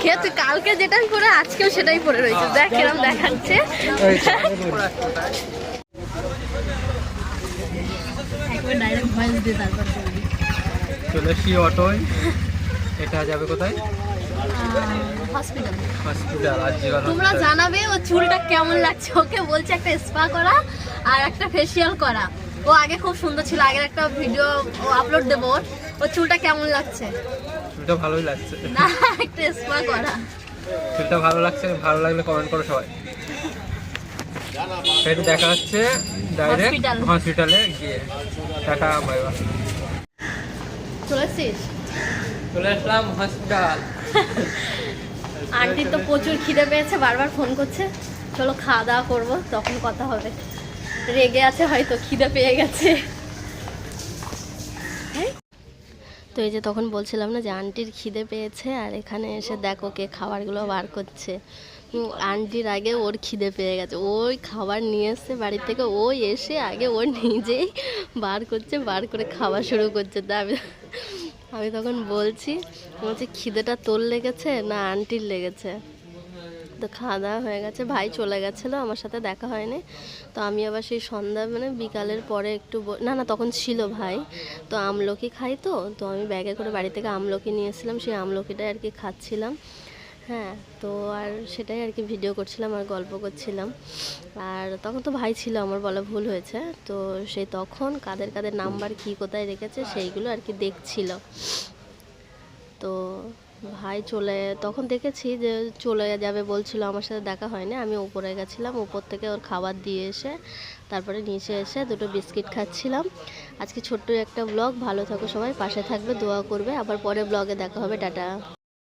খেতে কালকে যেটা পরে আজকেও সেটাই পরে রয়েছে, দেখ কিরম দেখাচ্ছে। একবার ডাইরেক্ট ভয়েস দিয়ে তারপর চলে এসছি অটোয়। এটা যাবে কোথায়? হসপিটাল। হসপিটাল। তোমরা জানাবে ও চুলটা কেমন লাগছে। ওকে বলছে একটা স্পা করা আর একটা ফেসিয়াল করা। ও আগে খুব সুন্দর ছিল, আগের একটা ভিডিও ও আপলোড দেবো। ওর চুলটা কেমন লাগছে? চুলটা ভালোই লাগছে না, একটা স্পা করা। চুলটা ভালো লাগছে, ভালো লাগলে কমেন্ট করো সবাই। সেটা দেখা হচ্ছে ডাইরেক্ট হসপিটালে গিয়ে। Tata bye bye. চলে এসছিস? চলে আসলাম হসপিটাল। আন্টি তো প্রচুর খিদে পেয়েছে, বারবার ফোন করছে চলো খাওয়া দাওয়া করবো, তখন কথা হবে। রেগে আছে হয়তো, খিদে পেয়ে গেছে। তো এই যে তখন বলছিলাম না যে আন্টির খিদে পেয়েছে, আর এখানে এসে দেখো কে খাবারগুলো বার করছে। আন্টির আগে ওর খিদে পেয়ে গেছে, ওই খাবার নিয়ে এসছে বাড়ি থেকে, ওই এসে আগে ওর নিজেই বার করছে, বার করে খাওয়া শুরু করছে। তা আমি তখন বলছি খিদেটা তোর লেগেছে না আন্টির লেগেছে? তো খাওয়া দাওয়া হয়ে গেছে, ভাই চলে গেছিলো, আমার সাথে দেখা হয়নি। তো আমি আবার সেই সন্ধ্যা মানে বিকালের পরে একটু না তখন ছিল ভাই। তো আমলকি খাই, তো আমি ব্যাগে করে বাড়ি থেকে আমলকি নিয়ে এসেছিলাম, সেই আমলকিটাই আর কি খাচ্ছিলাম। হ্যাঁ, তো আর সেটাই আর কি ভিডিও করছিলাম আর গল্প করছিলাম। আর তখন তো ভাই ছিল, আমার বলা ভুল হয়েছে। তো সেই তখন কাদের কাদের নাম্বার কি কোথায় রেখেছে সেইগুলো আর কি দেখছিল। তো ভাই তখন দেখেছি যে চলে যাবে বলছিল, আমার সাথে দেখা হয়নি। আমি উপরে গেছিলাম, উপর থেকে ওর খাবার দিয়ে এসে তারপরে নিচে এসে দুটো বিস্কিট খাচ্ছিলাম। আজকে ছোট্ট একটা ব্লগ। ভালো থাকো সবাই, পাশে থাকবে, দোয়া করবে। আবার পরে ব্লগে দেখা হবে। টাটা।